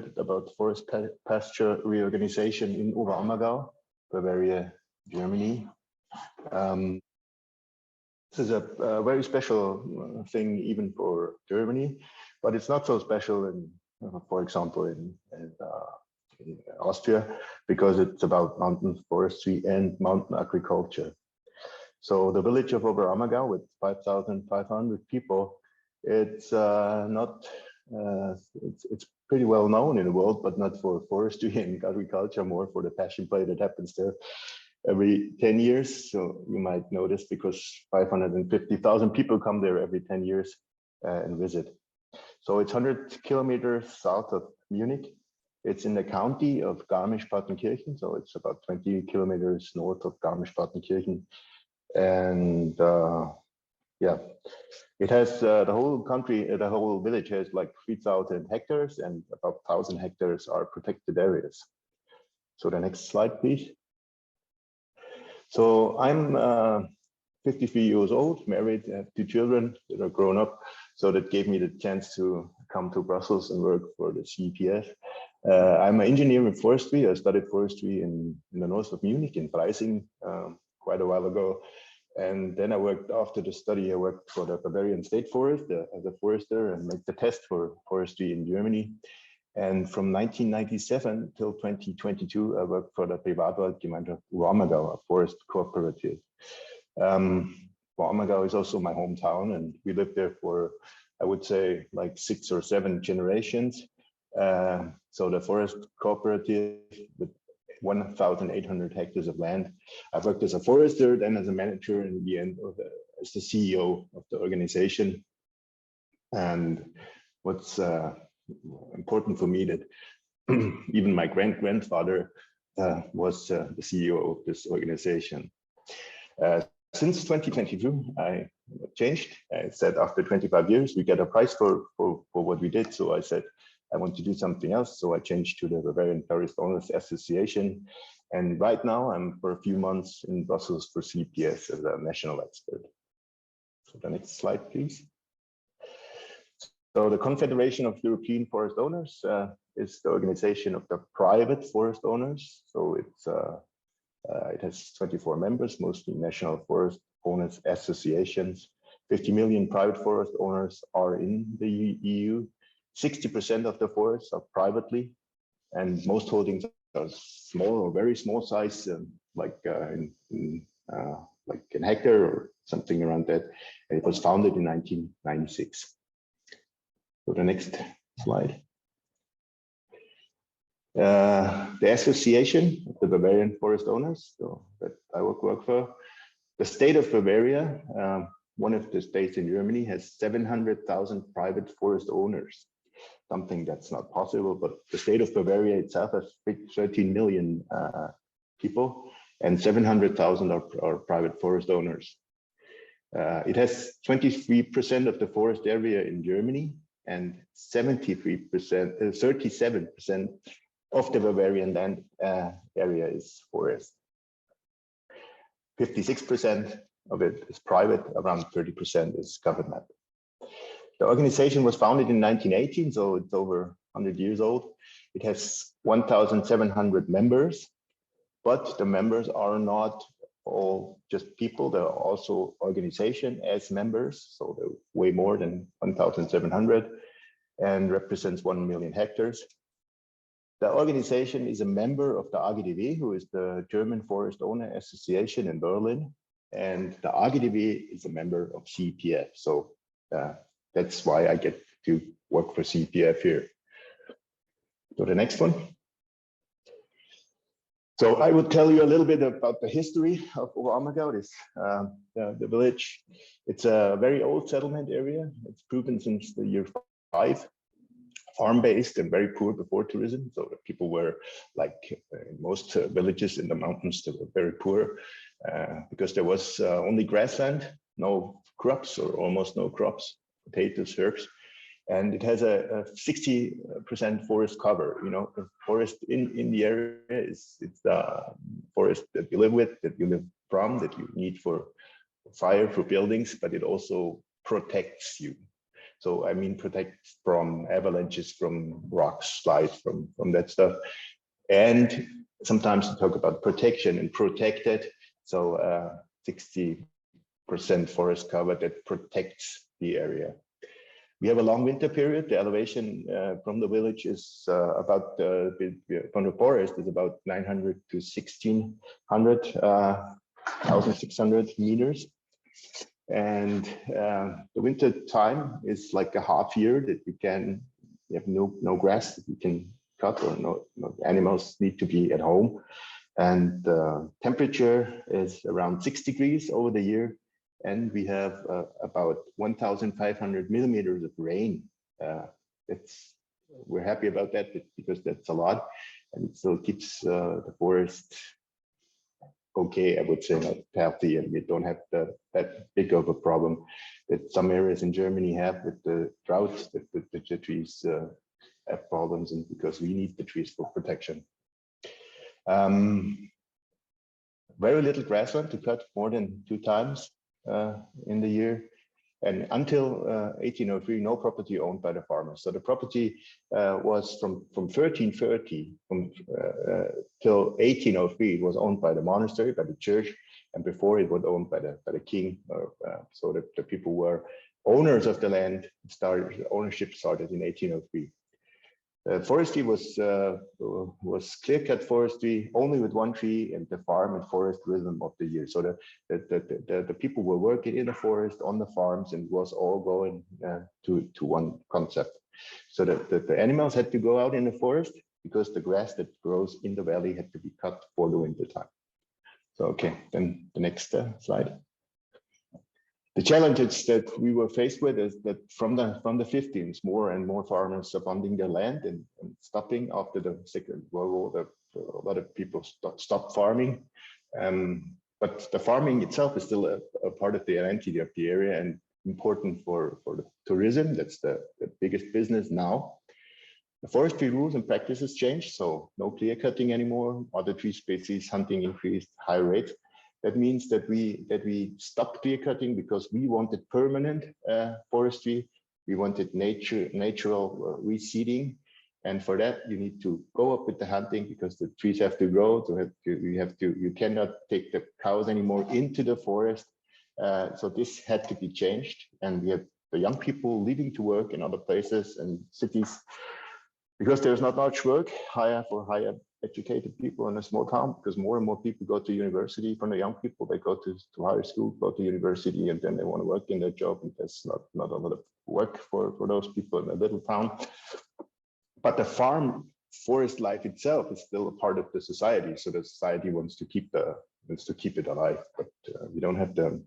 bit about forest pasture reorganization in Oberammergau, Bavaria, Germany. This is a very special thing even for Germany, but it's not so special in, for example, in Austria, because it's about mountain forestry and mountain agriculture. So the village of Oberammergau with 5,500 people, it's not, it's pretty well known in the world, but not for forestry and agriculture, more for the passion play that happens there every 10 years. So you might notice, because 550,000 people come there every 10 years and visit. So it's 100 kilometers south of Munich. It's in the county of Garmisch-Partenkirchen, so it's about 20 kilometers north of Garmisch-Partenkirchen. And yeah, it has the whole country, the whole village has like 3,000 hectares, and about 1,000 hectares are protected areas. So the next slide, please. So I'm 53 years old, married, have 2 children that are grown up. So that gave me the chance to come to Brussels and work for the CEPF. I'm an engineer in forestry. I studied forestry in the north of Munich, in Freising, quite a while ago. And then I worked, after the study, I worked for the Bavarian State Forest as a forester and made the test for forestry in Germany. And from 1997 till 2022, I worked for the Privatwaldgemeinschaft Oberammergau, a forest cooperative. Oberammergau is also my hometown, and we lived there for, I would say, like 6 or 7 generations. So the forest cooperative with 1,800 hectares of land. I've worked as a forester, then as a manager, and in the end as the CEO of the organization. And what's important for me, that even my grandfather was the CEO of this organization. Since 2022, I changed. I said after 25 years, we get a prize for what we did. So I said, I want to do something else. So I changed to the Bavarian Forest Owners Association. And right now I'm for a few months in Brussels for CPS as a national expert. So the next slide, please. So the Confederation of European Forest Owners is the organization of the private forest owners. So it's it has 24 members, mostly national forest owners associations. 50 million private forest owners are in the EU. 60% of the forests are privately, and most holdings are small or very small size, like an hectare or something around that. And it was founded in 1996. So the next slide. The Association of the Bavarian Forest Owners, so that I work for. The state of Bavaria, one of the states in Germany, has 700,000 private forest owners. Something that's not possible, but the state of Bavaria itself has 13 million people, and 700,000 are private forest owners. It has 23% of the forest area in Germany, and 37% of the Bavarian land area is forest. 56% of it is private, around 30% is government. The organization was founded in 1918, so it's over 100 years old. It has 1,700 members, but the members are not all just people. There are also organizations as members, so they're way more than 1,700 and represents 1 million hectares. The organization is a member of the AGDW, who is the German Forest Owner Association in Berlin, and the AGDW is a member of CPF. So that's why I get to work for CPF here. So the next one. So I will tell you a little bit about the history of Oberammergau, the village. It's a very old settlement area. It's proven since the year 5, farm-based and very poor before tourism. So the people were like in most villages in the mountains, they were very poor because there was only grassland, no crops or almost no crops, potatoes, herbs. And it has a 60% forest cover. You know, the forest in the area it's the forest that you live with, that you live from, that you need for fire, for buildings, but it also protects you. So I mean, protect from avalanches, from rocks, slides, from that stuff. And sometimes we talk about protection and protected. So 60% forest cover that protects the area. We have a long winter period. The elevation from the village is about, from the forest is about 900 to 1600, 1600 meters. And the winter time is like a half year that you have no grass that you can cut, or no animals need to be at home. And the temperature is around 6 degrees over the year. And we have about 1,500 millimeters of rain. We're happy about that because that's a lot, and it still keeps the forest okay, I would say, not healthy, and we don't have that big of a problem that some areas in Germany have with the droughts, that the trees have problems, and because we need the trees for protection. Very little grassland to cut, more than 2 times in the year. And until 1803, no property owned by the farmers. So the property was from 1330 till 1803, it was owned by the monastery, by the church, and before it was owned by the king. So the people were owners of the land. Ownership started in 1803. Forestry was clear-cut forestry only with 1 tree, and the farm and forest rhythm of the year. So the people were working in the forest, on the farms, and was all going to one concept. So the animals had to go out in the forest because the grass that grows in the valley had to be cut for the winter time. So okay, then the next slide. The challenges that we were faced with is that from the 15th, more and more farmers abandoning their land and stopping after the Second World War. A lot of people stopped farming, but the farming itself is still a part of the identity of the area and important for the tourism. That's the biggest business now. The forestry rules and practices changed, so no clear cutting anymore. Other tree species hunting increased, high rate. That means that we stopped clear cutting because we wanted permanent forestry. We wanted natural reseeding, and for that you need to go up with the hunting because the trees have to grow. You cannot take the cows anymore into the forest. So this had to be changed, and we have the young people leaving to work in other places and cities because there's not much work higher educated people in a small town, because more and more people go to university. From the young people, they go to higher school, go to university, and then they want to work in their job, and there's not a lot of work for those people in a little town. But the farm forest life itself is still a part of the society, so the society wants to keep it alive. But we don't have the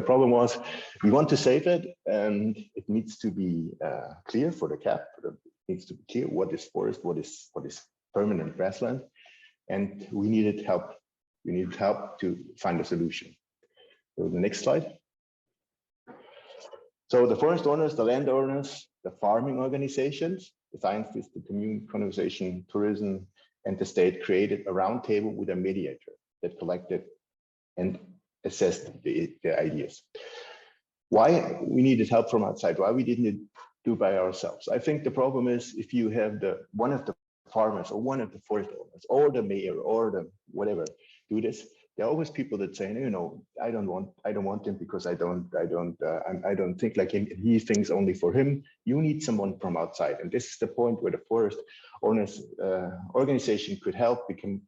problem was we want to save it, and it needs to be clear for the CAP. It needs to be clear what is forest, what is permanent grassland, and we needed help. We needed help to find a solution. So the next slide. So the forest owners, the landowners, the farming organizations, the scientists, the community, conservation, tourism, and the state created a roundtable with a mediator that collected and assessed the ideas. Why we needed help from outside, why we didn't do by ourselves. I think the problem is if you have one of the farmers or one of the forest owners or the mayor or the whatever do this, there are always people that say, I don't want him because I don't think like him. He thinks only for him. You need someone from outside, and this is the point where the forest owners organization could help. We can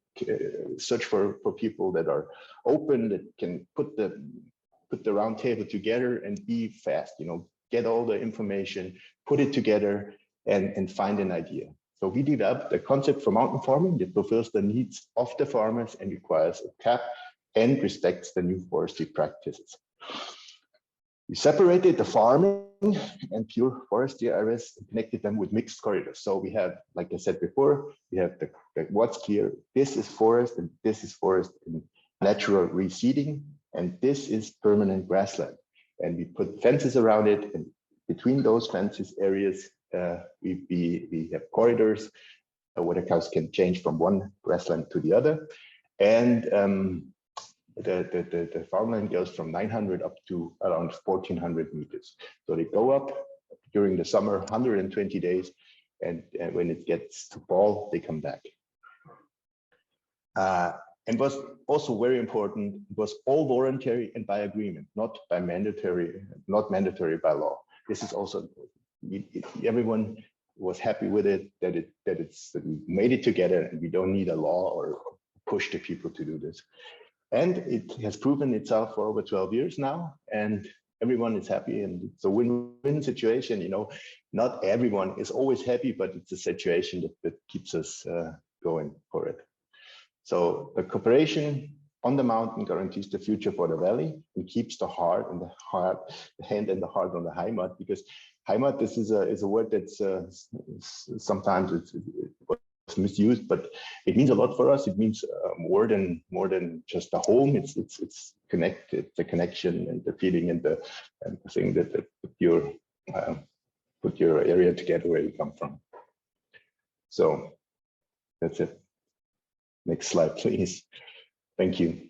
search for people that are open, that can put the round table together and be fast. Get all the information, put it together, and find an idea. So we developed a concept for mountain farming that fulfills the needs of the farmers and requires a CAP and respects the new forestry practices. We separated the farming and pure forestry areas and connected them with mixed corridors. So we have, like I said before, we have the what's clear. This is forest and this is forest in natural reseeding, and this is permanent grassland. And we put fences around it, and between those fences areas, we have corridors where the cows can change from one grassland to the other. And the farmland goes from 900 up to around 1400 meters. So they go up during the summer, 120 days, and when it gets to fall, they come back. And was also very important, it was all voluntary and by agreement, not mandatory by law. This is also important. Everyone was happy with it, that we made it together, and we don't need a law or push the people to do this. And it has proven itself for over 12 years now, and everyone is happy, and it's a win-win situation. You know, not everyone is always happy, but it's a situation that keeps us going for it. So the cooperation on the mountain guarantees the future for the valley and keeps the hand and the heart on the Heimat, because Heimat, this is a word that's sometimes it's misused, but it means a lot for us. It means more than just a home. It's connected, the connection and the feeling and the thing that put your area together where you come from. So that's it. Next slide, please. Thank you.